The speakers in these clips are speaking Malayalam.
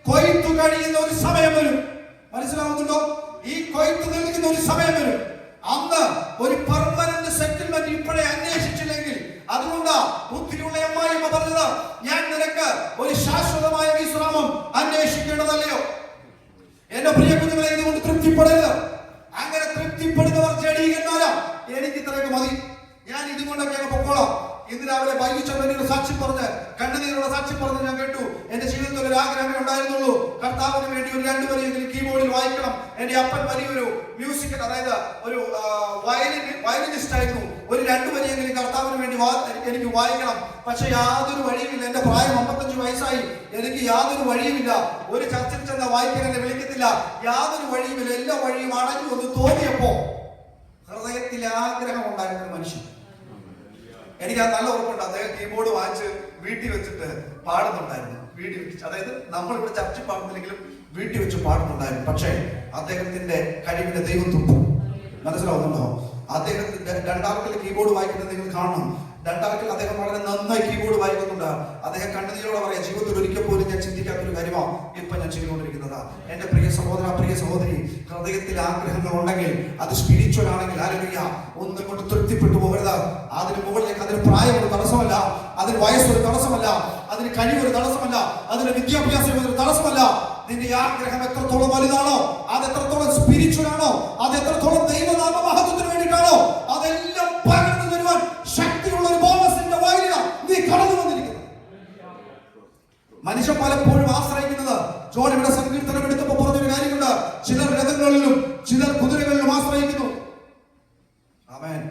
കൊയ്ത്തു കഴിയുന്ന ഒരു സമയം വരും. മനസ്സിലാവുന്നുണ്ടോ? ഈ കൊയ്ത്ത് നിൽക്കുന്ന ഒരു സമയം വരും. അന്ന് ഒരു പെർമനന്റ് സെറ്റിൽമെന്റ് ഇപ്പോഴേ അന്വേഷിച്ചില്ലെങ്കിൽ, അതുകൊണ്ട് ബുദ്ധിയുള്ള അമ്മായിമ്മ പറഞ്ഞത്, ഞാൻ നിനക്ക് ഒരു ശാശ്വതമായ വിശ്രാമം അന്വേഷിക്കേണ്ടതല്ലയോ? എന്റെ പ്രിയ കുഞ്ഞുങ്ങളെ, ഇതുകൊണ്ട് തൃപ്തിപ്പെടരുത്. അങ്ങനെ തൃപ്തിപ്പെടുന്നവർ ജഡീകന്മാരാ. എനിക്ക് ഇത്രയൊക്കെ മതി, ഞാൻ ഇതുകൊണ്ടൊക്കെ പൊക്കോളാം. ഇന്ന് രാവിലെ വൈകിച്ചവരുടെ സാക്ഷ്യം പറഞ്ഞ്, കണ്ണുനീരുടെ സാക്ഷ്യം പറഞ്ഞ് ഞാൻ കേട്ടു. എന്റെ ജീവിതത്തിൽ ഒരു ആഗ്രഹമേ ഉണ്ടായിരുന്നുള്ളൂ, കർത്താവിന് വേണ്ടി ഒരു 2 വരിയെങ്കിലും കീബോർഡിൽ വായിക്കണം. എന്റെ അപ്പൻ വലിയൊരു മ്യൂസിക്കൽ, അതായത് ഒരു വയലിനിസ്റ്റ് ആയിരുന്നു. ഒരു 2 വരിയെങ്കിലും കർത്താവിന് വേണ്ടി എനിക്ക് വായിക്കണം. പക്ഷെ യാതൊരു വഴിയുമില്ല. എന്റെ പ്രായം 55 വയസ്സായി. എനിക്ക് യാതൊരു വഴിയുമില്ല. ഒരു ചർച്ചിൽ ചെന്ന വായിക്കാൻ എന്നെ വിളിക്കത്തില്ല. യാതൊരു വഴിയുമില്ല. എല്ലാ വഴിയും അടഞ്ഞു എന്ന് തോന്നിയപ്പോ ഹൃദയത്തിൽ ആഗ്രഹം ഉണ്ടായിരുന്ന മനുഷ്യൻ, എനിക്ക് അത് നല്ല ഉറപ്പുണ്ട്. അദ്ദേഹം കീബോർഡ് വാങ്ങിച്ച് വീട്ടിൽ വെച്ചിട്ട് പാടുന്നുണ്ടായിരുന്നു. വീട്ടിൽ വെച്ച്, അതായത് നമ്മളിവിടെ ചർച്ച പാടുന്നില്ലെങ്കിലും വീട്ടിൽ വെച്ച് പാടുന്നുണ്ടായിരുന്നു. പക്ഷേ അദ്ദേഹത്തിന്റെ കഴിവിന്റെ ദൈവം തുമ്പു. മനസ്സിലാവുന്നുണ്ടോ? അദ്ദേഹത്തിന്റെ 2 കീബോർഡ് വായിക്കുന്നത് നിങ്ങൾ കാണണം. 2 അദ്ദേഹം വളരെ നന്നായി കീബോർഡ് വായിക്കുന്നുണ്ട്. അദ്ദേഹം കണ്ണുനീരോടെ പറയാം, ജീവിതത്തിൽ ഒരിക്കൽ പോലും ഞാൻ ചിന്തിക്കാത്തൊരു കാര്യമാണ് ഇപ്പൊ ഞാൻ ചെയ്തുകൊണ്ടിരിക്കുന്നത്. എന്റെ പ്രിയ സഹോദര, പ്രിയ സഹോദരി, ഹൃദയത്തിൽ ആഗ്രഹങ്ങൾ ഉണ്ടെങ്കിൽ, അത് സ്പിരിച്വൽ ആണെങ്കിൽ, ഹല്ലേലൂയ, ഒന്നും കൊണ്ട് തൃപ്തിപ്പെട്ടു പോകരുത്. അതിന് മുകളിലേക്ക് അതിന് പ്രായം ഒരു തടസ്സമല്ല, അതിന് വയസ്സൊരു തടസ്സമല്ല, അതിന് കഴിവൊരു തടസ്സമല്ല, അതിന് വിദ്യാഭ്യാസം ഒരു തടസ്സമല്ല. നിന്റെ ആഗ്രഹം എത്രത്തോളം വലുതാണോ, അത് എത്രത്തോളം സ്പിരിച്വൽ ആണോ, അത് എത്രത്തോളം ദൈവനാമ മഹത്വത്തിന് വേണ്ടിയിട്ടാണോ, അതെല്ലാം പകർന്നു തരുവാൻ ശക്തിയുള്ള ഒരു ബോണസിന്റെ വയലിലാണ് നീ കടന്നു വന്നിരിക്കുന്നത്. മനുഷ്യൻ പലപ്പോഴും ആശ്രയിക്കുന്നത്, ജോൺ ഇവിടെ സങ്കീർത്തനം എടുത്തപ്പോൾ പറഞ്ഞൊരു കാര്യമുണ്ട്, ചിലർ രഥങ്ങളിലും ചിലർ കുതിരകളിലും ആശ്രയിക്കുന്നു. ആമേൻ.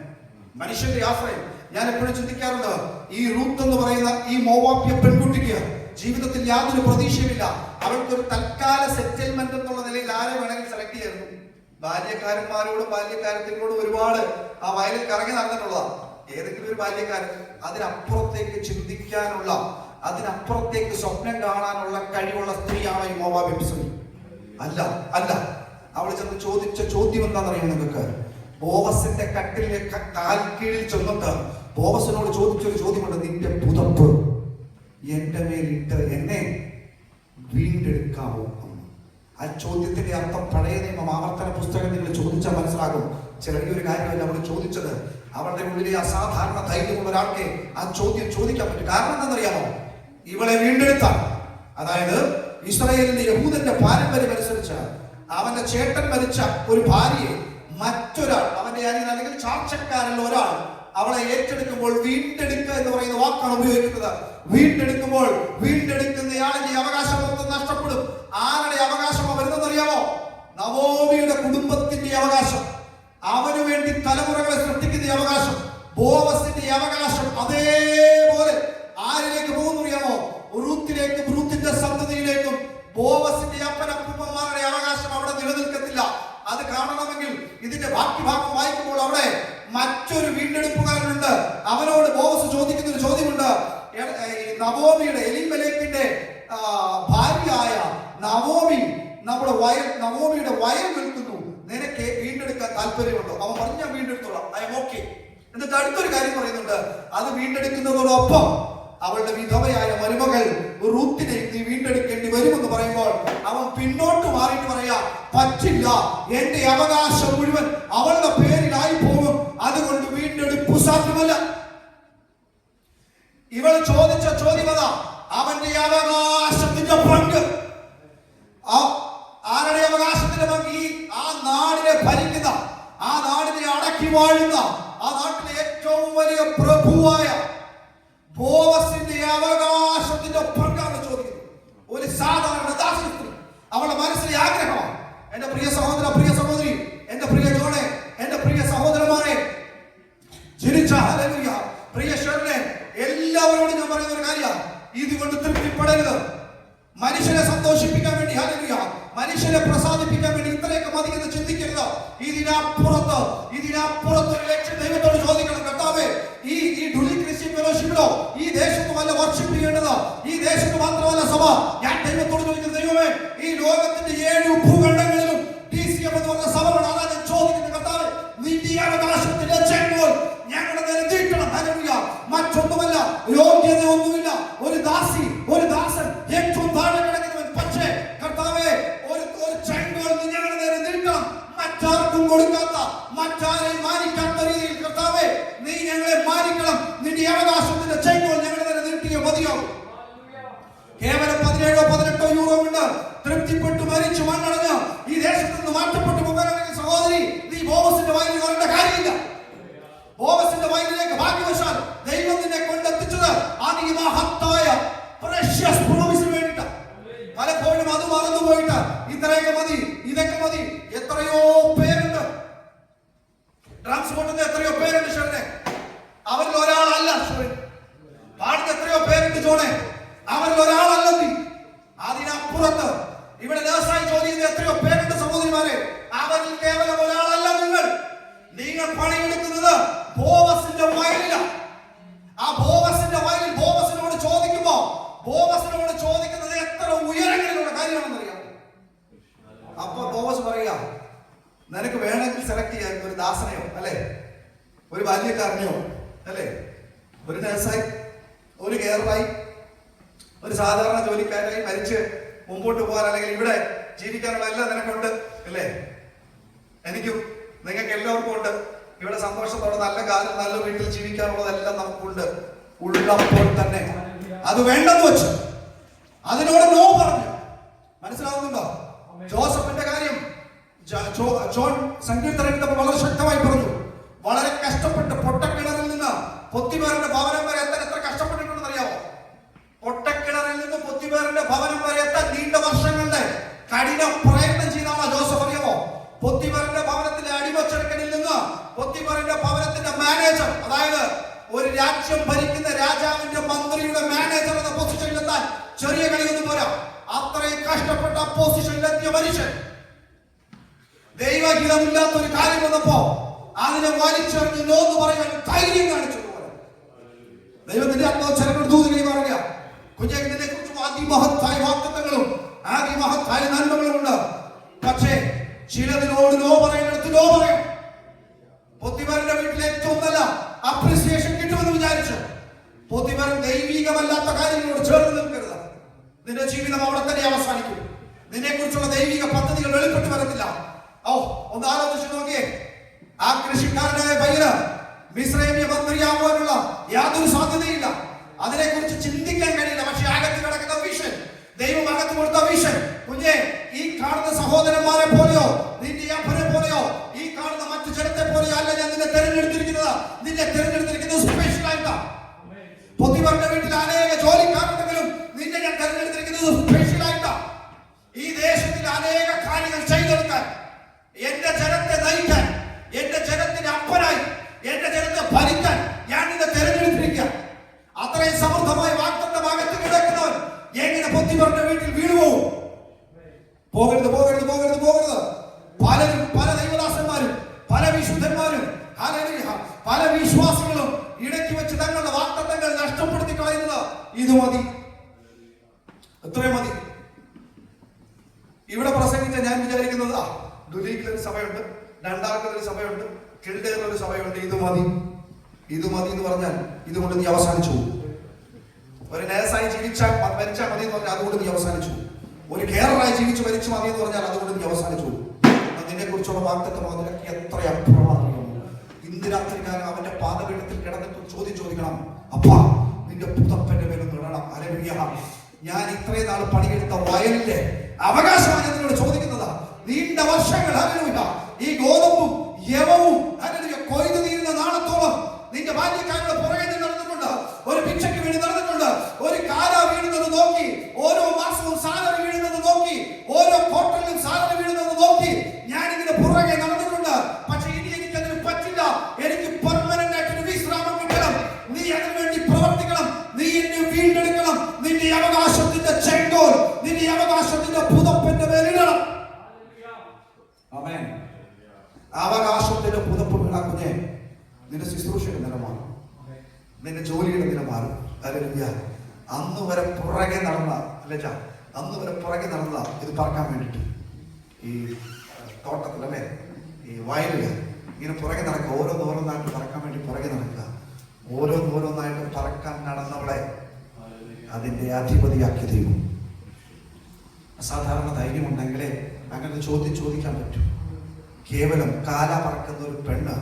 മനുഷ്യന്റെ ആശ്രയം. ഞാൻ എപ്പോഴും ചിന്തിക്കാറുണ്ട്, ഈ റൂത്ത് എന്ന് പറയുന്ന ഈ മോവാബ്യ പെൺകുട്ടിക്ക് ജീവിതത്തിൽ യാതൊരു പ്രതീക്ഷയുമില്ല. അവൾക്കൊരു തൽക്കാല സെറ്റിൽമെന്റ് എന്നുള്ള നിലയിൽ ആരെ വേണമെങ്കിൽ സെലക്ട് ചെയ്യായിരുന്നു. ബാല്യക്കാരന്മാരോടും ബാല്യക്കാരത്തിനോടും ഒരുപാട് ആ വയലിൽ കറങ്ങി നടന്നിട്ടുള്ളതാണ്. ഏതെങ്കിലും ഒരു ബാല്യക്കാരൻ അതിനപ്പുറത്തേക്ക് ചിന്തിക്കാനുള്ള, അതിനപ്പുറത്തേക്ക് സ്വപ്നം കാണാനുള്ള കഴിവുള്ള സ്ത്രീയാണ് ഈ മോവാബ് സ്ത്രീ. അല്ല അല്ല അവൾ ചെന്ന് ചോദിച്ച ചോദ്യം എന്താണെന്നറിയാം നിങ്ങൾക്ക്? ബോവസിന്റെ കട്ടിലെ കാൽ കീഴിൽ ചെന്നിട്ട് ബോവസിനോട് ചോദിച്ചൊരു ചോദ്യമുണ്ട്, നിന്റെ പുതപ്പ് എന്റെ മേലിട്ട് എന്നെ വീണ്ടെടുക്കാവോ? ആ ചോദ്യത്തിന്റെ അർത്ഥം പഴയ നിയമം ആവർത്തന പുസ്തകം നിങ്ങൾ ചോദിച്ചാൽ മനസ്സിലാകും. ചെറിയൊരു കാര്യമല്ല അവൾ ചോദിച്ചത്. അവളുടെ ഉള്ളിലെ അസാധാരണ ധൈര്യമുള്ള ഒരാൾക്ക് ആ ചോദ്യം ചോദിക്കാൻ പറ്റും. കാരണം എന്താണെന്നറിയാമോ? ഇവളെ വീണ്ടെടുത്താൽ, അതായത് ഇസ്രായേലിന്റെ യഹൂദന്റെ പാരമ്പര്യം അനുസരിച്ച് അവന്റെ ചേട്ടൻ മരിച്ച ഒരു ഭാര്യയെ മറ്റൊരാൾ, അവന്റെ അനിയൻ അല്ലെങ്കിൽ ചാർച്ചക്കാരിൽ ഒരാൾ അവളെ ഏറ്റെടുക്കുമ്പോൾ വീണ്ടെടുക്കുക എന്ന് പറയുന്ന വാക്കാണ് ഉപയോഗിക്കുന്നത്. വീണ്ടെടുക്കുമ്പോൾ വീണ്ടെടുക്കുന്നയാളിന്റെ അവകാശം നഷ്ടപ്പെടും. ആരുടെ അവകാശമാണ് വരുന്നതെന്നറിയാമോ? നവോമിയുടെ കുടുംബത്തിന്റെ അവകാശം, അവന് വേണ്ടി തലമുറകളെ സൃഷ്ടിക്കുന്ന അവകാശം, ബോവസിന്റെ അവകാശം അതേപോലെ ആരിലേക്ക് പോകുന്നു അറിയാമോ? റൂത്തിലേക്കും റൂത്തിന്റെ സന്തതിയിലേക്കും. ബോവസിന്റെ അപ്പനപ്പൂപ്പന്മാരുടെ അവകാശം അവിടെ നിലനിൽക്കത്തില്ല. അത് കാണണമെങ്കിൽ ഇതിന്റെ ബാക്കി ഭാഗം വായിക്കുമ്പോൾ അവിടെ മറ്റൊരു വീണ്ടെടുപ്പുകാരനുണ്ട്. അവനോട് ബോവസ് ചോദിക്കുന്ന ഒരു ചോദ്യമുണ്ട്. നവോമിയുടെ, എലിമേലെക്കിന്റെ ഭാര്യയായ നവോമി നവോമിയുടെ വയൽ വിൽക്കുന്നു, നിനക്ക് വീണ്ടെടുക്കാൻ താല്പര്യമുണ്ടോ? അവൻ പറഞ്ഞു, ഞാൻ വീണ്ടെടുത്തോളാം, ഐ എം ഓക്കെ. എന്നിട്ട് അടുത്തൊരു കാര്യം പറയുന്നുണ്ട്, അത് വീണ്ടെടുക്കുന്നതോടൊപ്പം അവളുടെ വിധവയായ മരുമകൾ റൂത്തിനെ നീ വീണ്ടെടുക്കേണ്ടി വരുമെന്ന് പറയുമ്പോൾ അവൻ പിന്നോട്ട് മാറിയിട്ട് പറയാ, പറ്റില്ല, എന്റെ അവകാശം മുഴുവൻ അവളുടെ പേരിലായി പോകും, അതുകൊണ്ട് വീണ്ടെടുപ്പ് സാധ്യമല്ല. ഇവൾ ചോദിച്ച ചോദ്യം അതാ, അവന്റെ അവകാശത്തിന്റെ പങ്ക്. ആരുടെ അവകാശത്തിന്റെ പങ്ക്? ഈ ആ നാടിനെ ഭരിക്കുന്ന, ആ നാടിനെ അടക്കി വാഴുന്ന, ആ നാട്ടിലെ ഏറ്റവും വലിയ പ്രഭുവായ ബോവസിന്റെ അവകാശത്തിന്റെ പങ്കാണ് ചോദിക്കുന്നത്. ഒരു സാധാരണ ദാസ്യസ്ത്രീ, അവളുടെ മനസ്സിലെ ആഗ്രഹമാണ്. എന്റെ പ്രിയ സഹോദര, പ്രിയ സഹോദരി, എന്റെ പ്രിയ ജോണെ, എന്റെ പ്രിയ സഹോദരന്മാരെ, ജനിച്ച ഹല്ലേലൂയ, പ്രിയ ഷെർലെ, എല്ലാവരോടും ഞാൻ പറയുന്ന ഒരു കാര്യമാണ്, ഇതുകൊണ്ട് തൃപ്തിപ്പെടരുത്. മനുഷ്യനെ സന്തോഷിപ്പിക്കാൻ വേണ്ടി, ഹല്ലേലൂയ, മനുഷ്യനെ പ്രസാദിപ്പിക്കാൻ വേണ്ടി ഇത്രയൊക്കെ മതി എന്ന് ചിന്തിക്കരുത്. ഇതിനപ്പുറത്ത് ഒരു ലക്ഷ്യം ദൈവത്തോട് ചോദിക്കണം. കർത്താവേ, ഈ ഡുലി ക്രിസ്ത്യൻ ഫെലോഷിപ്പിലോ ഈ ദേശത്ത് വല്ല വർഷിപ്പ് ചെയ്യേണ്ടത്, ഈ ദേശത്ത് മാത്രമല്ല സഭ, ഞാൻ ദൈവത്തോട് ചോദിക്കുന്ന, ദൈവമേ, ഈ ലോകത്തിന്റെ 7 ഭൂഖണ്ഡങ്ങളിലും DCM എന്ന് പറഞ്ഞ സഭകളാണ് ഞാൻ ചോദിക്കുന്നത്. കർത്താവേ, നിന്റെ അവകാശത്തിന്റെ ചെങ്കോൽ ഞങ്ങളുടെ നേരെ നീട്ടണം. ഹല്ലേലൂയ. മറ്റൊന്നുമല്ല, യോഗ്യത ഒന്നുമില്ല, ഒരു ദാസി, ഒരു ദാസൻ, ഏറ്റവും താഴെ കിടക്കുന്നവൻ, പക്ഷേ കുഴിപ്പെട്ട് മരിച്ചു മണ്ണടഞ്ഞ് ഈ ദേശത്ത് നിന്ന് മാറ്റപ്പെട്ടു പോകാനാണെങ്കിൽ സഹോദരി, നീ ബോവസിന്റെ വയലിൽ വരേണ്ട കാര്യമില്ല. ബോവസിന്റെ വയലിലേക്ക് ഭാഗ്യവശാൽ ദൈവം നിന്നെ കൊണ്ടെത്തിച്ചത് അതിമഹത്തായ പ്രഷ്യസ് പ്രോമിസിന് വേണ്ടിയിട്ടാണ്. പലപ്പോഴും അത് മറന്നു പോയിട്ട് ഇത്രയൊക്കെ മതി, ഇതൊക്കെ മതി. എത്രയോ പേരുണ്ട് ഡ്രംസ് കൊണ്ടുവന്ന, എത്രയോ പേരുണ്ട് ഷെറിനെ, അവരിൽ ഒരാളല്ല ഷെറിൻ. പാടുന്ന എത്രയോ പേരുണ്ട് ജോണെ, അവരിൽ ഒരാളല്ല നീ. അതിനപ്പുറത്ത് ഇവിടെ നേഴ്സായി ജോലി ചെയ്യുന്ന എത്രയോ പേരുണ്ട് സഹോദരിമാരെ, അവരിൽ കേവലം ഒരാളല്ല നിങ്ങൾ. നിങ്ങൾ പണിയെടുക്കുന്നത് ബോവസിന്റെ വയലിലാണ്. ആ ബോവസിന്റെ വയലിൽ ബോവസിനോട് ചോദിക്കുമ്പോ ബോവസിനോട് ചോദിക്കുന്നത് എത്ര ഉയരങ്ങളിലുള്ള കാര്യമാണെന്നറിയാം. അപ്പൊ ബോവസ് പറയാ, നിനക്ക് വേണമെങ്കിൽ സെലക്ട് ചെയ്യാൻ ഒരു ദാസനെയോ അല്ലെ, ഒരു ബാല്യക്കാരനെയോ അല്ലെ, ഒരു നേഴ്സായി, ഒരു കെയറായി, ഒരു സാധാരണ ജോലിക്കാരായി മരിച്ച് മുമ്പോട്ട് പോകാൻ, അല്ലെങ്കിൽ ഇവിടെ ജീവിക്കാനുള്ള എല്ലാം നിനക്കുണ്ട് അല്ലേ. എനിക്കും നിങ്ങൾക്ക് എല്ലാവർക്കും ഉണ്ട്. ഇവിടെ സന്തോഷത്തോടെ നല്ല കാലം നല്ല വീട്ടിൽ ജീവിക്കാനുള്ളതെല്ലാം നമുക്കുണ്ട്. ഉള്ളപ്പോൾ തന്നെ അത് വേണ്ടെന്ന് വെച്ചു അതിനോട് നോ പറഞ്ഞു. മനസ്സിലാവുന്നുണ്ടോ? ജോസഫിന്റെ കാര്യം ജോൺ സങ്കീർത്തനം വളരെ ശക്തമായി പറഞ്ഞു. വളരെ കഷ്ടപ്പെട്ട് പൊട്ടക്കിണറിൽ നിന്ന് പൊത്തിമാരുടെ ഭവനം വരെ എത്താൻ എത്ര കഷ്ടപ്പെട്ടിട്ടുണ്ടെന്ന് അറിയാമോ? പൊട്ടക്കിണറിൽ നിന്ന് പൊത്തിമാരുടെ ഭവനം വരെ എത്താൻ നീണ്ട വർഷങ്ങളുടെ കഠിന പ്രയത്നം ചെയ്താണ് ജോസഫ്. അറിയാമോ? പൊത്തിമാരുടെ ഭവനത്തിന്റെ അടിമച്ചെടുക്കലിൽ നിന്ന് പൊത്തിമാരുടെ ഭവനത്തിന്റെ മാനേജർ, അതായത് ഒരു രാജ്യം ഭരിക്കുന്ന രാജാവിന്റെ മന്ത്രിയുടെ മാനേജർ എന്ന പൊസിഷനിലെത്താൻ ചെറിയ കളിയൊന്നും പോരാ. അത്രയും കഷ്ടപ്പെട്ട പൊസിഷനിലെത്തിയ മനുഷ്യൻ ദൈവഹിതമില്ലാത്ത ഒരു കാര്യം വന്നപ്പോ അതിനെ വലിച്ചെറിഞ്ഞ് നോന്ന് പറയാൻ ധൈര്യം കാണിച്ചു. ദൈവത്തിന്റെ ആത്മാവ് ദൂതകളെ പറയുക, കുഞ്ഞിനെ കുറിച്ച് അതിമഹത്തായ വാഗ്ദത്തങ്ങളും അതിമഹത്തായ നന്മകളും ഉണ്ട്. പക്ഷേ ചിലതിനോട് നോ പറയുന്നിടത്ത് നോ പറയും. പൊത്തിമാരുടെ വീട്ടിൽ ഏറ്റവും നല്ല അപ്രിസിയേഷൻ കിട്ടുമെന്ന് വിചാരിച്ചു. പൊത്തിമാരൻ ദൈവികമല്ലാത്ത കാര്യങ്ങളോട് ചേർന്ന് നിൽക്കരുത്. നിന്റെ ജീവിതം അവിടെ തന്നെ അവസാനിക്കും. നിന്നെ കുറിച്ചുള്ള ദൈവിക പദ്ധതികൾ വെളിപ്പെട്ട് വരത്തില്ല. ഒന്ന് ആലോചിച്ചു നോക്കിയേ. ആ കൃഷിക്കാരനായ പയ്യന് മിസ്രൈമ്യ മന്ത്രിയാവാനുള്ള യാതൊരു സാധ്യതയില്ല. അതിനെക്കുറിച്ച് ചിന്തിക്കാൻ കഴിയില്ല. പക്ഷെ അകത്ത് കിടക്കുന്ന വിഷൻ, ദൈവം അകത്ത് കൊടുത്ത വിഷൻ, കുഞ്ഞെ ഈ കാണുന്ന സഹോദരന്മാരെ പോലെയോ നിന്റെ അപ്പനെ പോലെയോ ഈ കാണുന്ന മറ്റു ജനത്തെ പോലെയോ അല്ല ഞാൻ നിന്നെ തെരഞ്ഞെടുത്തിരിക്കുന്നത്. നിന്നെ തെരഞ്ഞെടുത്തിരിക്കുന്നത് സ്പെഷ്യൽ ആയിട്ടാണ്. പൊത്തിമാരുടെ വീട്ടിൽ അനേക ജോലിക്കാരുണ്ടെങ്കിലും നിന്നെ ഞാൻ തെരഞ്ഞെടുത്തിരിക്കുന്നത് സ്പെഷ്യൽ ആയിട്ടാണ്. ഈ ദേശത്തിൽ അനേക കാര്യങ്ങൾ ചെയ്തെടുക്കാൻ, എന്റെ ജനത്തെ നയിക്കാൻ, എന്റെ ജനത്തിന്റെ അപ്പനായി എന്റെ ജനത്തെ ഭരിക്കാൻ ഞാൻ നിന്നെ തെരഞ്ഞെടുത്തിരിക്കുക. അത്രയും സമൃദ്ധമായ വാഗ്ദത്തം അകത്ത് കിടക്കുന്നവൻ എങ്ങനെ പൊത്തിമാരുടെ വീട്ടിൽ വീണുപോകും? പോകരുത്, പോകരുത്, പോകരുത്, പോകരുത്. പലരും, പല ദൈവദാസന്മാരും, പല വിശുദ്ധന്മാരും, പല വിശ്വാസികളും ഇടയ്ക്ക് വെച്ച് തങ്ങളുടെ വാഗ്ദത്തങ്ങൾ നഷ്ടപ്പെടുത്തി കളയുന്നത് ഇത് മതി, എത്രയും മതി. ഇവിടെ പ്രസംഗിച്ച ഞാൻ വിചാരിക്കുന്നത് ദുലീഖിലൊരു സഭയുണ്ട്, രണ്ടാമതൊരു സഭയുണ്ട്, കിൽഡേറിലൊരു സഭയുണ്ട്. ഇത് മതി, ഇത് മതി എന്ന് പറഞ്ഞാൽ ഇതുകൊണ്ട് നീ അവസാനിച്ചു. ഒരു നേഴ്സായി ജീവിച്ചാൽ മരിച്ചാൽ മതി എന്ന് പറഞ്ഞാൽ അതുകൊണ്ട് നീ അവസാനിച്ചു. ഒരു കെയറായി ജീവിച്ച് മരിച്ചു മതി എന്ന് പറഞ്ഞാൽ അതുകൊണ്ട് നീ അവസാനിച്ചു. നിന്നെ കുറിച്ചുള്ള വാഗ്ദത്തം അതിലൊക്കെ എത്ര അപ്പുറമാണ്. ഇന്ന് രാത്രി കാലം അവന്റെ പാദപീഠത്തിൽ കിടന്നിട്ട് ചോദിക്കണം, അപ്പാ നിന്റെ പുതപ്പന്റെ മേലൊന്ന് ഇടണം. ഹല്ലേലൂയ. ഞാൻ ഇത്രയും നാൾ പണിയെടുത്ത വയലിന്റെ അവകാശമാണ് നിന്നോട് ചോദിക്കുന്നത്. നീണ്ട വർഷങ്ങൾ ഹല്ലേലൂയ ഈ ഗോതമ്പും യവവും ഹല്ലേലൂയ കൊയ്തു തീരുന്ന നാളത്തോളം നിന്റെ ബാല്യക്കാരുടെ പുറകെ നടന്നിട്ടുണ്ട്. ഒരു ഭിക്ഷയ്ക്ക് വേണ്ടി നടന്നിട്ടുണ്ട്. ഒരു കാല വീഴുന്നത് നോക്കി, ഓരോ മാസവും സാലറി വീഴുന്നത് നോക്കി, ഓരോ ക്വാർട്ടറിലും സാലറി വീഴുന്നത് നോക്കി ഞാൻ ഇതിന്റെ പുറകെ നടന്നിട്ടുണ്ട്. പക്ഷെ ഇനി എനിക്കതിന് പറ്റില്ല. എനിക്ക് പെർമനന്റ് ആയിട്ടൊരു വിശ്രാമം കിട്ടണം. നീ അതിനു വേണ്ടി പ്രവർത്തിക്കണം. നീ എന്നെ വീണ്ടെടുക്കണം. നിന്റെ അവകാശത്തിന്റെ ചെങ്കോൽ, നിന്റെ അവകാശത്തിന്റെ പുതപ്പിന്റെ മേലിടണം. ആമേൻ. അവകാശത്തിന്റെ പുതപ്പ് കുഞ്ഞെ നിന്റെ ശുശ്രൂഷയുടെ നില മാറും, നിന്റെ ജോലിയുടെ നില മാറും. ഹല്ലേലൂയ. അന്ന് വരെ പുറകെ നടന്ന അന്ന് വരെ പുറകെ നടന്ന ഇത് പറക്കാൻ വേണ്ടിട്ട് ഈ തോട്ടത്തിലല്ലേ, ഈ വയലില് ഇങ്ങനെ പുറകെ നടക്കുക, ഓരോന്നോരോന്നായിട്ട് പറക്കാൻ വേണ്ടി പുറകെ നടക്കുക. ഓരോന്നോരോന്നായിട്ട് പറക്കാൻ നടന്നവളെ അതിന്റെ അധിപതിയാക്കി ദൈവം. അസാധാരണ ധൈര്യമുണ്ടെങ്കിലേ അങ്ങനെ ചോദിക്കാൻ പറ്റും. കേവലം കാല പറക്കുന്ന ഒരു പെണ്ണ്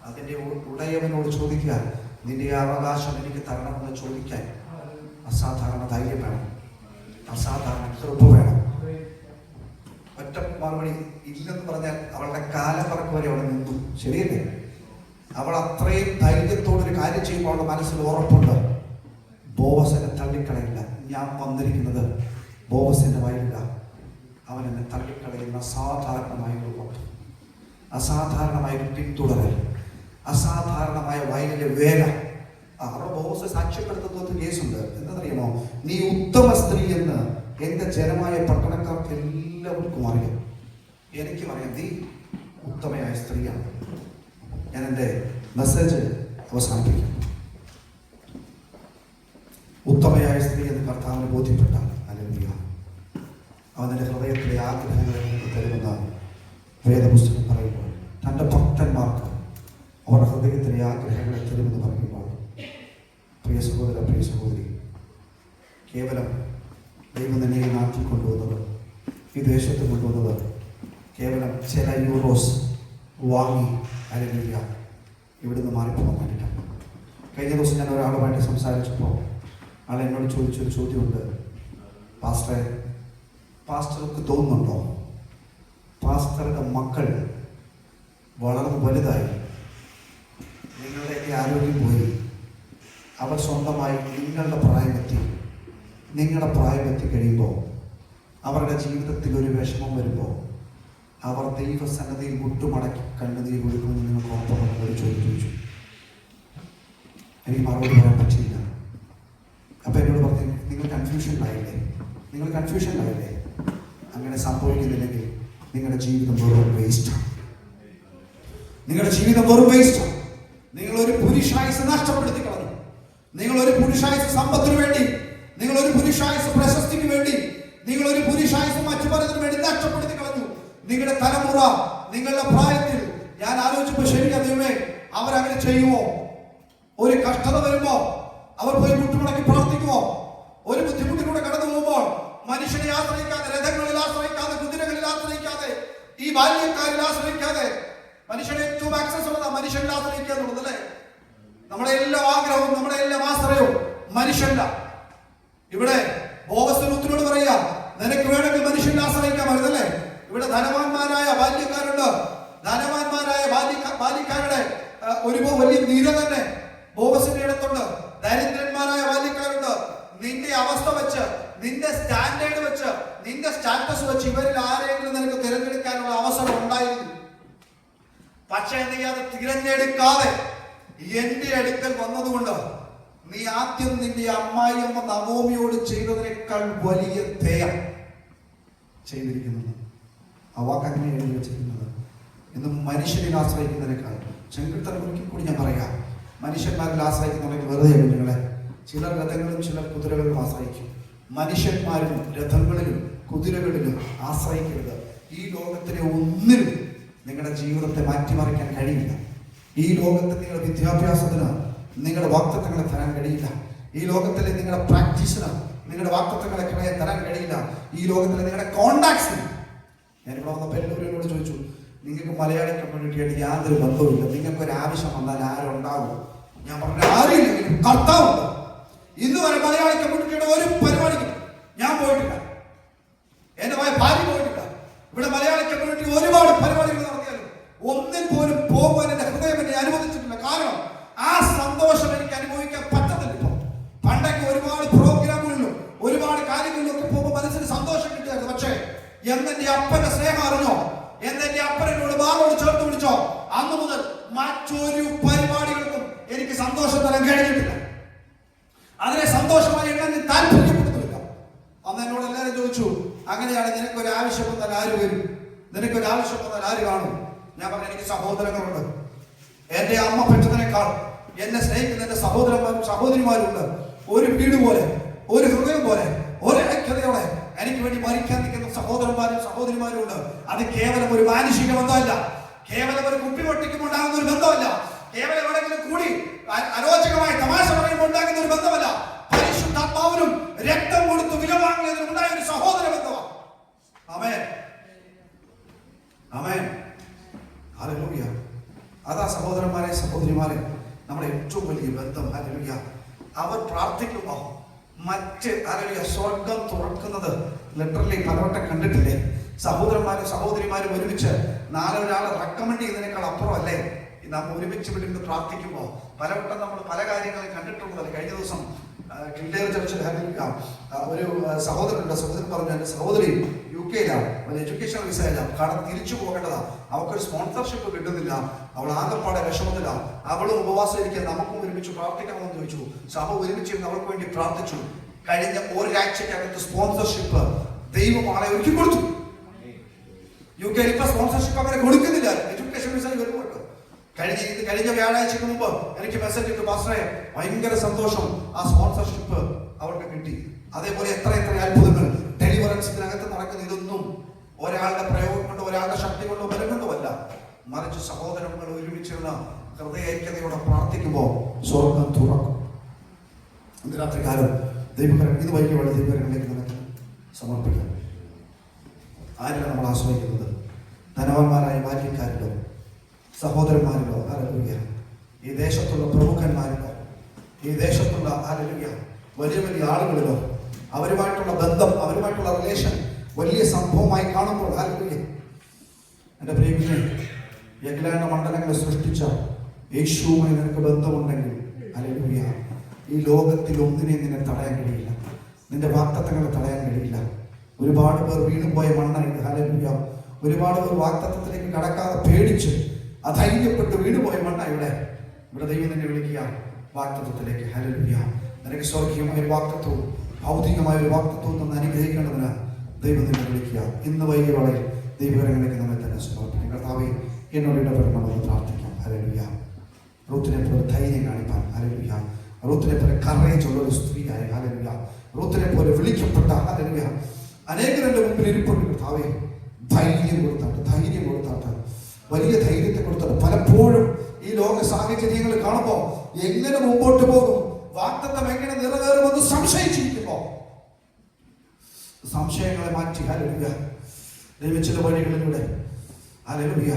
അതിന്റെ ഉടയവനോട് ചോദിക്കുക, നിന്റെ അവകാശം എനിക്ക് തരണമെന്ന് ചോദിക്കാൻ അസാധാരണ ധൈര്യം വേണം, അസാധാരണ കൃപ വേണം. മറുപടി ഇല്ലെന്ന് പറഞ്ഞാൽ അവളുടെ കാലപ്പറക്ക് വരെ അവിടെ നിന്നു. ശരിയല്ലേ? അവൾ അത്രയും ധൈര്യത്തോടൊരു കാര്യം ചെയ്യുമ്പോൾ അവളുടെ മനസ്സിൽ ഉറപ്പുണ്ട്, ബോവസിനെ തള്ളിക്കളയില്ല. ഞാൻ വന്നിരിക്കുന്നത് ബോവസിന്റെ വയലില്ല, അവൻ എന്നെ തള്ളിക്കളയുന്ന അസാധാരണമായ ഒരു ഉറപ്പ്, അസാധാരണമായ ഒരു പിന്തുടരൽ, അസാധാരണമായ വയലിലെ വേല. അവിടെ ബോവസ് സാക്ഷ്യപ്പെടുത്തുന്ന കേസുണ്ട്. എന്താണെന്നറിയാമോ? നീ ഉത്തമ സ്ത്രീ എന്ന് എന്റെ ജനമായ പട്ടണക്കാർക്ക് എല്ലാവർക്കും അറിയാം, എനിക്കും അറിയാം നീ ഉത്തമയായ സ്ത്രീയാണ്. ഞാൻ എൻ്റെ മെസ്സേജ് അവസാനിപ്പിക്കും. ഉത്തമയായ സ്ത്രീ എന്ന് കർത്താവിന് ബോധ്യപ്പെട്ടാൽ അല്ലെങ്കിൽ അവൻ്റെ ഹൃദയത്തിലെ ആഗ്രഹങ്ങളെ തരുമെന്ന് വേദപുസ്തകം പറയുമ്പോൾ, തൻ്റെ ഭക്തന്മാർക്ക് അവരുടെ ഹൃദയത്തിലെ ആഗ്രഹങ്ങളെ തരുമെന്ന് പറയുമ്പോൾ, പ്രിയ സഹോദര, പ്രിയ സഹോദരി, കേവലം ദൈവം നിന്നെ ഈ നാട്ടിൽ കൊണ്ടുവന്നത്, ഈ ദേശത്ത് കൊണ്ടുവന്നത് കേവലം ചില യൂറോസ് വാങ്ങി അല്ലെങ്കിൽ ഇവിടുന്ന് മാറിപ്പോകാൻ വേണ്ടിയിട്ടാണ്. കഴിഞ്ഞ ദിവസം ഞാൻ ഒരാളുമായിട്ട് സംസാരിച്ചപ്പോൾ ആൾ എന്നോട് ചോദിച്ചൊരു ചോദ്യമുണ്ട്, പാസ്റ്റർക്ക് തോന്നുന്നുണ്ടോ പാസ്റ്ററുടെ മക്കൾ വളർന്ന് വലുതായി, നിങ്ങളുടെയൊക്കെ ആരോഗ്യം പോയി, അവർ സ്വന്തമായി നിങ്ങളുടെ പ്രായമെത്തി കഴിയുമ്പോൾ അവരുടെ ജീവിതത്തിൽ ഒരു വിഷമം വരുമ്പോൾ അവർ ദൈവസന്നദ്ധിയിൽ മുട്ടുമടക്കി കണ്ണുനീർ കൊടുക്കുമെന്ന് നിങ്ങൾക്ക് ഉറപ്പുണ്ടെന്നോട് ചോദിച്ചു. എനിക്ക് മറുപടി പറയാൻ പറ്റിയില്ല. അപ്പം എന്നോട് പറഞ്ഞു, നിങ്ങൾ കൺഫ്യൂഷനിലായില്ലേ? അങ്ങനെ സംഭവിക്കുന്നില്ലെങ്കിൽ നിങ്ങളുടെ ജീവിതം വെറും വേസ്റ്റാണ്. നിങ്ങളൊരു പുരുഷായുസ് നഷ്ടപ്പെടുത്തി കളഞ്ഞു. നിങ്ങളൊരു പുരുഷായുസ് സമ്പത്തിനു വേണ്ടി, നിങ്ങളൊരു പുരുഷായുസ് പ്രശസ്തിക്ക് വേണ്ടി, നിങ്ങളൊരു പുരുഷായുസ് മറ്റു പലതിനു വേണ്ടി നഷ്ടപ്പെടുത്തി കളഞ്ഞു. നിങ്ങളുടെ തലമുറ, നിങ്ങളുടെ പ്രായത്തിൽ ഞാൻ ആലോചിച്ചപ്പോൾ ശരിയാ ദൈവമേ, അവരങ്ങനെ ചെയ്യുമോ? ഒരു കഷ്ടത വരുമ്പോ അവർ പോയി മുട്ടുമുടക്കി പ്രവർത്തിക്കുമോ? ഒരു ബുദ്ധിമുട്ടിലൂടെ കടന്നു പോകുമ്പോൾ മനുഷ്യനെ ആശ്രയിക്കാതെ, രഥങ്ങളിൽ ആശ്രയിക്കാതെ, കുതിരകളിൽ ആശ്രയിക്കാതെ, ഈ ബാല്യക്കാരിൽ ആശ്രയിക്കാതെ, മനുഷ്യനെ ഏറ്റവും ആക്സസ് ഉള്ളത് മനുഷ്യനിൽ ആശ്രയിക്കുക എന്നുള്ളത് അല്ലേ? നമ്മുടെ എല്ലാ ആഗ്രഹവും, നമ്മുടെ എല്ലാം ആശ്രയവും മനുഷ്യല്ല. ഇവിടെ ബോവസ്തനോട് പറയാ, നിനക്ക് വേണമെങ്കിൽ മനുഷ്യനിൽ ആശ്രയിക്കാമല്ലേ? ഇവിടെ ധനവാന്മാരായ ബാല്യക്കാരുണ്ട്. ധനവാന്മാരായ ബാല്യക്കാരുടെ ഒരു വലിയ നിര തന്നെ ബോവസിന്റെ ഇടത്തുണ്ട്. ദരിദ്രന്മാരായ ബാല്യക്കാരുണ്ട്. നിന്റെ അവസ്ഥ വെച്ച്, നിന്റെ സ്റ്റാൻഡേർഡ് വെച്ച്, നിന്റെ സ്റ്റാറ്റസ് വെച്ച് ഇവരിൽ ആരെങ്കിലും നിനക്ക് തിരഞ്ഞെടുക്കാനുള്ള അവസരം ഉണ്ടായിരുന്നു. പക്ഷേ നീ അത് തിരഞ്ഞെടുക്കാതെ എന്റെ അടുക്കൽ വന്നതുകൊണ്ട് നീ ആദ്യം നിന്റെ അമ്മായിയമ്മ നവോമിയോട് ചെയ്തതിനേക്കാൾ വലിയ ദയം ചെയ്തിരിക്കുന്നത്. ആ വാക്ക് അങ്ങനെ എഴുതി വെച്ചിരിക്കുന്നത്. ഇന്ന് മനുഷ്യരിൽ ആശ്രയിക്കുന്നതിനേക്കാൾ, ചെങ്കത്തരം ഒരിക്കൽ കൂടി ഞാൻ പറയാം, മനുഷ്യന്മാരിൽ ആശ്രയിക്കുന്നുണ്ടെങ്കിൽ വെറുതെ നിങ്ങളെ. ചിലർ രഥങ്ങളിലും ചിലർ കുതിരകളിലും ആശ്രയിക്കും. മനുഷ്യന്മാരിലും രഥങ്ങളിലും കുതിരകളിലും ആശ്രയിക്കരുത്. ഈ ലോകത്തിലെ ഒന്നിലും നിങ്ങളുടെ ജീവിതത്തെ മാറ്റിമറിക്കാൻ കഴിയില്ല. ഈ ലോകത്തിൽ നിങ്ങളുടെ വിദ്യാഭ്യാസത്തിന് നിങ്ങളുടെ വാക്തത്വങ്ങളെ തരാൻ കഴിയില്ല. ഈ ലോകത്തിലെ നിങ്ങളുടെ പ്രാക്ടീസിന് നിങ്ങളുടെ വാക്തത്വങ്ങളെ തരാൻ കഴിയില്ല. ഈ ലോകത്തിലെ നിങ്ങളുടെ കോണ്ടാക്ട്സിന്. ഞാനിവിടെ വന്നപ്പോൾ എല്ലാവരോട് ചോദിച്ചു, നിങ്ങൾക്ക് മലയാളി കമ്മ്യൂണിറ്റിയായിട്ട് യാതൊരു ബന്ധവുമില്ല, നിങ്ങൾക്കൊരു ആവശ്യം വന്നാൽ ആരുണ്ടാവും? ഞാൻ പറഞ്ഞു, ആരുമില്ലെങ്കിലും കർത്താവുണ്ട്. ഇന്ന് വരെ മലയാളി കമ്മ്യൂണിറ്റിയുടെ ഒരു പരിപാടിക്കും ഞാൻ പോയിട്ടില്ല, എന്റെ ഭാര്യ പോയിട്ടില്ല. ഇവിടെ മലയാളി കമ്മ്യൂണിറ്റി ഒരുപാട് പരിപാടികൾ നടത്തിയാലും ഒന്നിൽ പോലും പോകുവാൻ എന്റെ ഹൃദയം എന്നെ അനുവദിച്ചിട്ടില്ല. കാരണം ആ സന്തോഷം എനിക്ക് അനുഭവിക്കാൻ പറ്റത്തില്ല. ഇപ്പൊ പണ്ടൊക്കെ ഒരുപാട് പ്രോഗ്രാമുകളിലും ഒരുപാട് കാര്യങ്ങളിലും ഒക്കെ പോകുമ്പോൾ മനസ്സിന് സന്തോഷം കിട്ടിയായിരുന്നു. പക്ഷേ എന്നെ അപ്പന്റെ സ്നേഹം അറിഞ്ഞോ, എന്നെ അപ്പനോട് ബാലോട് ചേർത്ത് വിളിച്ചോ, അന്ന് മുതൽ മറ്റൊരു പരിപാടികൾക്കും എനിക്ക് സന്തോഷം തരാൻ കഴിഞ്ഞിട്ടില്ല. അതിനെ സന്തോഷമായി എന്നെ താല്പര്യപ്പെടുന്നില്ല. അന്ന് എന്നോട് എല്ലാവരും ചോദിച്ചു, അങ്ങനെയാണ് നിനക്കൊരു ആവശ്യം വന്നാൽ ആര് വരും, നിനക്കൊരു ആവശ്യം വന്നാൽ ആര് കാണും? ഞാൻ പറഞ്ഞു, എനിക്ക് സഹോദരങ്ങളുണ്ട്. എന്റെ അമ്മ പെറ്റതിനേക്കാൾ എന്നെ സ്നേഹിക്കുന്ന എന്റെ സഹോദരന്മാരും സഹോദരിമാരുണ്ട്. ഒരു വീട് പോലെ, ഒരു ഹൃദയം പോലെ, ഒരു ഐക്യതയോടെ എനിക്ക് വേണ്ടി മരിക്കാൻ നിൽക്കുന്ന സഹോദരന്മാരും സഹോദരിമാരും ഉണ്ട്. അത് കേവലം ഒരു മാനുഷിക ബന്ധമല്ല, കേവലം ഒരു കുപ്പി പൊട്ടിക്കുമ്പോൾ ഉണ്ടാകുന്ന ഒരു ബന്ധമല്ല, കേവലം എവിടെയെങ്കിലും കൂടി അരോചകമായ തമാശ പറയുമ്പോൾ ഉണ്ടാകുന്ന ഒരു ബന്ധമല്ല. പരിശുദ്ധാത്മാവിനും രക്തം കൊടുത്ത് വില വാങ്ങിയതിനും ഉണ്ടായ ഒരു സഹോദര ബന്ധമാണ്. ആമേൻ, ആമേൻ, ഹല്ലേലൂയ. അതാ സഹോദരന്മാരെ സഹോദരിമാരെ നമ്മുടെ ഏറ്റവും വലിയ ബന്ധം. ഹല്ലേലൂയ. അവർ പ്രാർത്ഥിക്കുമ്പോൾ മറ്റ് ഹല്ലേലൂയ സ്വർഗം തുറക്കുന്നത് ലിറ്ററലി പലവട്ടം കണ്ടിട്ടില്ലേ? സഹോദരന്മാരും സഹോദരിമാരും ഒരുമിച്ച് നാലൊരാളെ റെക്കമെൻഡ് ചെയ്യുന്നതിനേക്കാൾ അപ്പുറമല്ലേ നാം ഒരുമിച്ച് വിടുന്ന് പ്രാർത്ഥിക്കുമ്പോൾ. പലവട്ടം നമ്മൾ പല കാര്യങ്ങളും കണ്ടിട്ടുള്ളത്. കഴിഞ്ഞ ദിവസം കിൽഡേർ ചർച്ചിൽ ഒരു സഹോദരനുണ്ട്. സഹോദരൻ പറഞ്ഞു, എൻ്റെ സഹോദരി UK-ലാണ്, ഒരു എഡ്യൂക്കേഷണൽ വിസയിലാണ്, കടം തിരിച്ചു പോകേണ്ടതാണ്, അവൾക്കൊരു സ്പോൺസർഷിപ്പ് കിട്ടുന്നില്ല, അവൾ ആകെപ്പാടെ വിഷമത്തിലാണ്, അവളും ഉപവാസം ഇരിക്കാൻ നമുക്കും ഒരുമിച്ച് പ്രാർത്ഥിക്കണമെന്ന് ചോദിച്ചു. സഭ ഒരുമിച്ചിരുന്ന് അവൾക്ക് വേണ്ടി പ്രാർത്ഥിച്ചു. കഴിഞ്ഞ ഒരാഴ്ചക്കകത്ത് സ്പോൺസർഷിപ്പ് ദൈവം ആളെ ഒരുക്കി കൊടുത്തു. UK-ൽ ഇപ്പൊ സ്പോൺസർഷിപ്പ് അങ്ങനെ കൊടുക്കുന്നില്ല, എഡ്യൂക്കേഷൻ വിസ വരുന്നുണ്ട്. കഴിഞ്ഞ വ്യാഴാഴ്ചക്ക് മുമ്പ് എനിക്ക് മെസ്സേജ് ഇട്ടു, പാസ്റ്ററെ ഭയങ്കര സന്തോഷം, ആ സ്പോൺസർഷിപ്പ് അവർക്ക് കിട്ടി. അതേപോലെ എത്ര അത്ഭുതങ്ങൾ ഡെലിവറൻസിനകത്ത് നടക്കുന്ന. ഇതൊന്നും ഒരാളുടെ പ്രയോഗം കൊണ്ടോ ഒരാളുടെ ശക്തി കൊണ്ടോ ബലം കൊണ്ടോ അല്ല, മറിച്ച് സഹോദരങ്ങൾ ഒരുമിച്ചിരുന്ന ഹൃദയൈക്യതയോടെ പ്രാർത്ഥിക്കുമ്പോൾ സ്വർഗം തുറക്കും. ഇന്ന് രാത്രികാലം ദൈവകരം ഇത് വൈകി വേണം ദൈവകരങ്ങളിലേക്ക് നമുക്ക് സമർപ്പിക്കാം. ആരിലാണ് നമ്മൾ ആശ്രയിക്കുന്നത്? ധനവാന്മാരായ ബാല്യക്കാരിലോ, സഹോദരന്മാരിലോ, ഹല്ലേലൂയ, ഈ ദേശത്തുള്ള പ്രമുഖന്മാരിലോ, ഈ ദേശത്തുള്ള ഹല്ലേലൂയ വലിയ വലിയ ആളുകളിലോ, അവരുമായിട്ടുള്ള ബന്ധം, അവരുമായിട്ടുള്ള റിലേഷൻ വലിയ സംഭവമായി കാണുമ്പോൾ ഹല്ലേലൂയ, എൻ്റെ പ്രിയപ്പെട്ട യഗ്ലാൻഡ് മണ്ഡലങ്ങളെ സൃഷ്ടിച്ച യേശുവുമായി നിനക്ക് ബന്ധമുണ്ടെങ്കിൽ ഹല്ലേലൂയ, ഈ ലോകത്തിൽ ഒന്നിനെ നിന്നെ തടയാൻ കഴിയില്ല, നിന്റെ വാഗ്ദത്തങ്ങളെ തടയാൻ കഴിയില്ല. ഒരുപാട് പേർ വീണുപോയ മണ്ണാണ് ഹല്ലേലൂയ. ഒരുപാട് പേർ വാഗ്ദത്തത്തിലേക്ക് കടക്കാതെ പേടിച്ച് അധൈര്യപ്പെട്ട് വീണുപോയ മണ്ണ ഇവിടെ ദൈവം നിന്നെ വിളിക്കുക വാഗ്ദത്തത്തിലേക്ക്. ഹല്ലേലൂയ. നിനക്ക് സ്വർഗീയമായ ഒരു വാഗ്ദത്തവും ഭൗതികമായ ഒരു വാഗ്ദത്തവും നിന്ന് അനുഗ്രഹിക്കേണ്ടതിന് ദൈവം നിന്നെ വിളിക്കുക. ഇന്ന് വൈകിയ വേളയിൽ ദൈവകരങ്ങളിലേക്ക് നമ്മെ തന്നെ സമർപ്പിക്കും. കർത്താവേ, എന്നോട് ഇടപെടണമെന്ന് പ്രാർത്ഥിക്കാം. ഹല്ലേലൂയ. റൂത്തിനെ പോലെ ധൈര്യം കാണിപ്പാൻ, ഹല്ലേലൂയ, റൂത്തിനെ പോലെ കറേജ് ഉള്ള ഒരു സ്ത്രീയായി, ഹല്ലേലൂയ, റൂത്തിനെ പോലെ വിളിക്കപ്പെട്ട, ഹല്ലേലൂയ, അനേകരുടെ മുമ്പിൽ ഇരിപ്പുണ്ട്. കർത്താവേ, ധൈര്യം കൊടുത്താട്ട് വലിയ ധൈര്യത്തെ കൊടുത്തിട്ട് പലപ്പോഴും ഈ ലോക സാഹചര്യങ്ങൾ കാണുമ്പോൾ എങ്ങനെ മുമ്പോട്ട് പോകും, വാഗ്ദത്തം എങ്ങനെ നിറവേറുമെന്ന് സംശയിച്ചിരിക്കുമ്പോ സംശയങ്ങളെ മാറ്റി ഹല്ലേലൂയ ദൈവം ചില വഴികളിലൂടെ ഹല്ലേലൂയ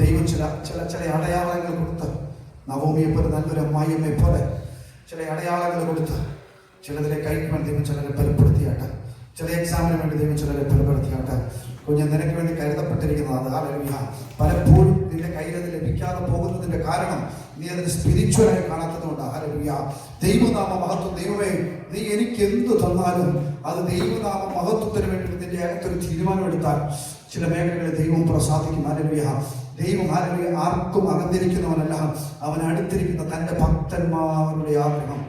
ദൈവം ചില അടയാളങ്ങൾ കൊടുത്ത്, നവോമിയെ പോലെ നല്ലൊരു അമ്മായിയമ്മയെ പോലെ ചില അടയാളങ്ങൾ കൊടുത്ത് ചിലതിലെ കൈക്ക് വേണ്ടി ദൈവം ചിലരെ ബലപ്പെടുത്തിയാട്ട്, ചില എക്സാമിന് വേണ്ടി ദൈവം ചിലരെ ബലപ്പെടുത്തിയാട്ട്. കുഞ്ഞ് നിനക്ക് വേണ്ടി കരുതപ്പെട്ടിരിക്കുന്നതാണ്. ഹല്ലേലൂയ. പലപ്പോഴും നിന്റെ കയ്യിൽ അത് ലഭിക്കാതെ പോകുന്നതിന്റെ കാരണം നീ അതിന് സ്പിരിച്വലായി കാണാത്തതുകൊണ്ടാണ്. ഹല്ലേലൂയ. ദൈവനാമ മഹത്വം. ദൈവമേ, നീ എനിക്ക് എന്ത് തന്നാലും അത് ദൈവനാമ മഹത്വത്തിന് വേണ്ടി നിന്റെ അകത്തൊരു തീരുമാനം എടുത്താൽ ചില മേഖലകളിൽ ദൈവം പ്രസാദിക്കും. ഹല്ലേലൂയ. ദൈവം ഹല്ലേലൂയ ആർക്കും അകന്നിരിക്കുന്നവനല്ല, അവൻ അടുത്തിരിക്കുന്ന തന്റെ ഭക്തന്മാരുടെ ആഗ്രഹം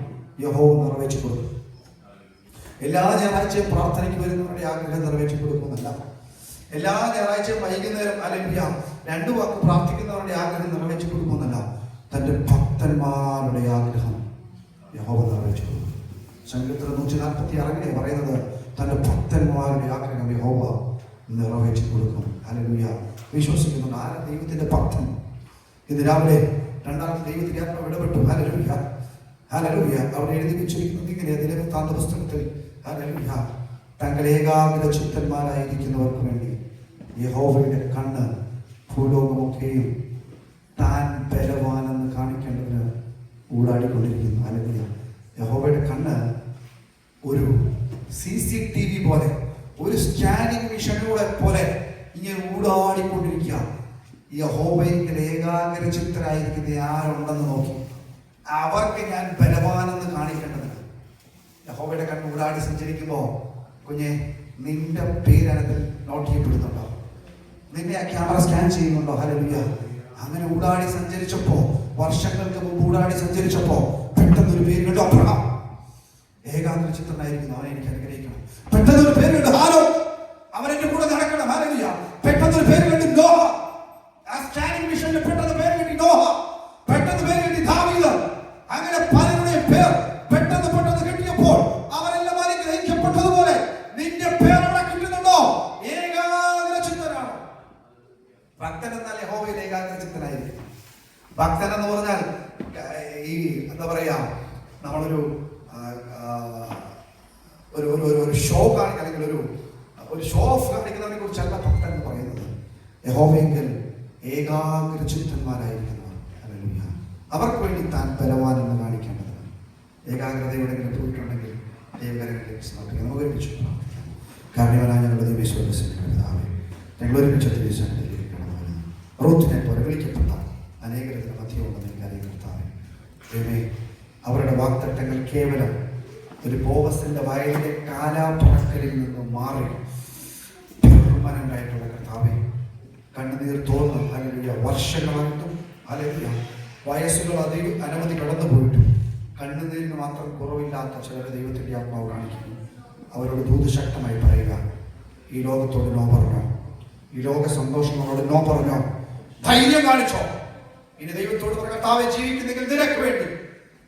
യഹോവ നിറവേറ്റി കൊടുക്കും. എല്ലാ ഞായറാഴ്ചയും പ്രാർത്ഥനയ്ക്ക് വരുന്നവരുടെ ആഗ്രഹം നിറവേറ്റി കൊടുക്കുമെന്നല്ല, എല്ലാ ഞായറാഴ്ചയും വൈകുന്നേരം ഹല്ലേലൂയ 2 വാക്ക് പ്രാർത്ഥിക്കുന്നവരുടെ ആഗ്രഹം നിറവേറ്റി കൊടുക്കുമെന്നല്ല, തന്റെ ഭക്തന്മാരുടെ ആഗ്രഹം യഹോവ നിറവേറ്റി കൊടുക്കും. സങ്കീർത്തനം 146 പറയുന്നത് തന്റെ ഭക്തന്മാരുടെ ആഗ്രഹം യഹോവ നിറവേറ്റി കൊടുക്കും. ഹല്ലേലൂയ. വിശ്വസിക്കുന്നുണ്ട്. ആരാ ദൈവത്തിന്റെ ഭക്തൻ? ഇന്ന് രാവിലെ രണ്ടാമത്തെ ദൈവത്തിന്റെ ആത്മാവ് ഇടപെട്ടു. ഹല്ലേലൂയ. ഹല്ലേലൂയ. അവിടെ എഴുതി വെച്ചിരിക്കുന്നത് ഇങ്ങനെ ദിനവൃത്താന്ത പുസ്തകത്തിൽ, ഹല്ലേലൂയ, തങ്ങൾ ഏകാഗ്ര ചിത്തന്മാരായിരിക്കുന്നവർക്ക് വേണ്ടി യഹോവയുടെ കണ്ണ് ഭൂലോകമൊക്കെയും താൻ ബലവാനെന്ന് കാണിക്കേണ്ടതിന് ഊടാടിക്കൊണ്ടിരിക്കുന്നു. ഹല്ലേലൂയ. യഹോവയുടെ കണ്ണ് ഒരു CCTV പോലെ, ഒരു സ്കാനിങ് മിഷനുകളെ പോലെ ഇങ്ങനെ ഊടാടിക്കൊണ്ടിരിക്കുക. യഹോവയിൽ ഏകാഗ്ര ചിത്തരായിരിക്കുന്ന ആരുണ്ടെന്ന് നോക്കി അവർക്ക് ഞാൻ ബലവാനെന്ന് കാണിക്കേണ്ടതിന് യഹോവയുടെ കണ്ണ് ഊടാടി സഞ്ചരിക്കുമ്പോൾ കുഞ്ഞെ, നിന്റെ പേരതിൽ നോട്ട് ചെയ്യപ്പെടുന്നുണ്ടോ? നിന്നെ ആ ക്യാമറ സ്കാൻ ചെയ്യുന്നുണ്ടോ? ഹല്ലേലൂയ. അങ്ങനെ ഊടാടി സഞ്ചരിച്ചപ്പോ, വർഷങ്ങൾക്ക് മുമ്പ് ഊടാടി സഞ്ചരിച്ചപ്പോ പെട്ടെന്നൊരു പേര് കണ്ടു, അബ്രഹാം. ഏകാഗ്ര ചിത്രനായിരിക്കുന്നു, അവനെ എനിക്ക് അനുഗ്രഹിക്കണം. പെട്ടെന്നൊരു പേര് കണ്ടു, ഹാരോ, അവനെന്റെ കൂടെ നടക്കണം. ഹല്ലേലൂയ. പെട്ടെന്നൊരു പേര് കണ്ടു, നോഹ. ആ സ്കാനിംഗ് മിഷനിൽ പെട്ടെന്ന് പേര് കണ്ടി നോഹ, പെട്ടെന്ന് പേര് കണ്ടി ദാവീദ്. അങ്ങനെ പലരുടെയും പേർ പെട്ടെന്ന് കിട്ടിയപ്പോൾ അവരെല്ലാം അനുഗ്രഹിക്കപ്പെട്ടതുപോലെ നിന്റെ പേർ അവിടെ കിട്ടുന്നുണ്ടോ? ഏകാഗ്ര ചിത്തനാണ് ഭക്തൻ. എന്നാൽ യഹോവയിൽ ഏകാഗ്ര ചിത്തനായിരിക്കും. ഭക്തൻ എന്ന് പറഞ്ഞാൽ ഈ എന്താ പറയാ, നമ്മളൊരു ഒരു ഷോ കാണിക്കുക, അല്ലെങ്കിൽ ഒരു ഷോ ഓഫ് കാണിക്കുന്നതിനെ കുറിച്ചല്ല ഭക്തൻ എന്ന് പറയുന്നത്. യഹോവയെങ്കിൽ ഏകാഗ്ര ചിത്തന്മാരായിരിക്കുന്നവർ, ഹല്ലേലൂയ, അവർക്ക് വേണ്ടി താൻ ബലവാനെന്ന് കാണിക്കേണ്ടത്. ഏകാഗ്രതയോടെ പോയിട്ടുണ്ടെങ്കിൽ ദൈവകരങ്ങളിലേക്ക് സമർപ്പിക്കാം. നമുക്ക് ഒരുമിച്ച് പ്രാർത്ഥിക്കാം. കാരണവനായ ഞങ്ങളുടെ ദൈവ ഞങ്ങൾ ഒരുമിച്ച് തിരിച്ചറിയിക്കണമായിരുന്നു. റൂത്തിനെ പോലെ വിളിക്കപ്പെട്ട അനേകരുടെ മധ്യമുണ്ടെന്ന് എനിക്കറിയാം കർത്താവേ. ദൈവമേ, അവരുടെ വാക്തട്ടങ്ങൾ കേവലം ഒരു ബോവസിന്റെ വയലിലെ കാലാപ്പറക്കലിൽ നിന്നും മാറി പെർമനന്റായിട്ടുള്ള കർത്താവേ, കണ്ണുനീർ തോന്നുന്നു ഹല്ലേലൂയ, വർഷങ്ങളായിട്ടും ഹല്ലേലൂയ, വയസ്സുകൾ അനവധി കടന്നു പോയിട്ടും കണ്ണുനീരിന് മാത്രം കുറവില്ലാത്ത ചിലരെ ദൈവത്തിന്റെ ആത്മാവ് കാണിക്കുന്നു. അവരോട് ദൂത് ശക്തമായി പറയുക, ഈ ലോകത്തോട് നോ പറഞ്ഞോ, ഈ ലോക സന്തോഷങ്ങളോട് നോ പറഞ്ഞോ, ധൈര്യം കാണിച്ചോ. ഇനി ദൈവത്തോട് കർത്താവെ ജീവിക്കുന്നെങ്കിൽ നിനക്ക് വേണ്ടി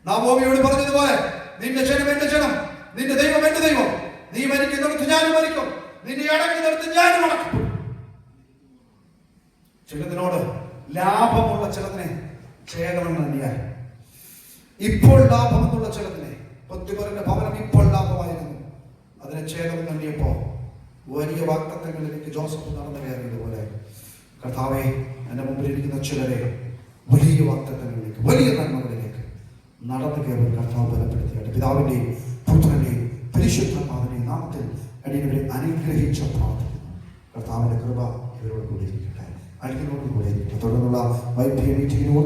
നാമോമിയോട് പറഞ്ഞതുപോലെ, നിന്റെ ജനം എന്റെ ജനം, നിന്റെ ദൈവം എന്റെ ദൈവം, നീ മരിക്കുന്നിടത്ത് ഞാനും മരിക്കും, നിന്നെ അടങ്ങുന്നിടത്ത് ഞാനും അടക്കും. ചിലതിനോട് ലാഭമുള്ള ചിലതിനെ ഛേദമെന്ന് തന്നെയായി. ഇപ്പോൾ ലാഭമെന്നുള്ള ചിലതിനെ, പൊത്തിപറിന്റെ ഭവനം ഇപ്പോൾ ലാഭമായിരുന്നു, അതിനെ ഛേദം തന്നെയപ്പോ വലിയ വാഗ്ദത്തങ്ങളിലേക്ക് ജോസഫ് നടന്നു കയറിയതുപോലെ കർത്താവെ, എന്റെ മുമ്പിൽ ഇരിക്കുന്ന ചിലരെ വലിയ വാഗ്ദത്തങ്ങളിലേക്ക്, വലിയ നന്മകളിലേക്ക് നടന്നു കയറി കർത്താവ് ബലപ്പെടുത്തിയായിട്ട് പിതാവിന്റെയും പുത്രന്റെയും പരിശുദ്ധാത്മാവിന്റെയും നാമത്തിൽ അടിയവരെ അനുഗ്രഹിച്ച പ്രാർത്ഥിക്കുന്നു. കർത്താവിന്റെ കൃപ ഇവരോട് കൂടി ഇരിക്കട്ടെ, അടിയനോട് കൂടെ ഇരിക്കട്ടെ. തുടർന്നുള്ള വൈദ്യ മീറ്റിംഗിനോട്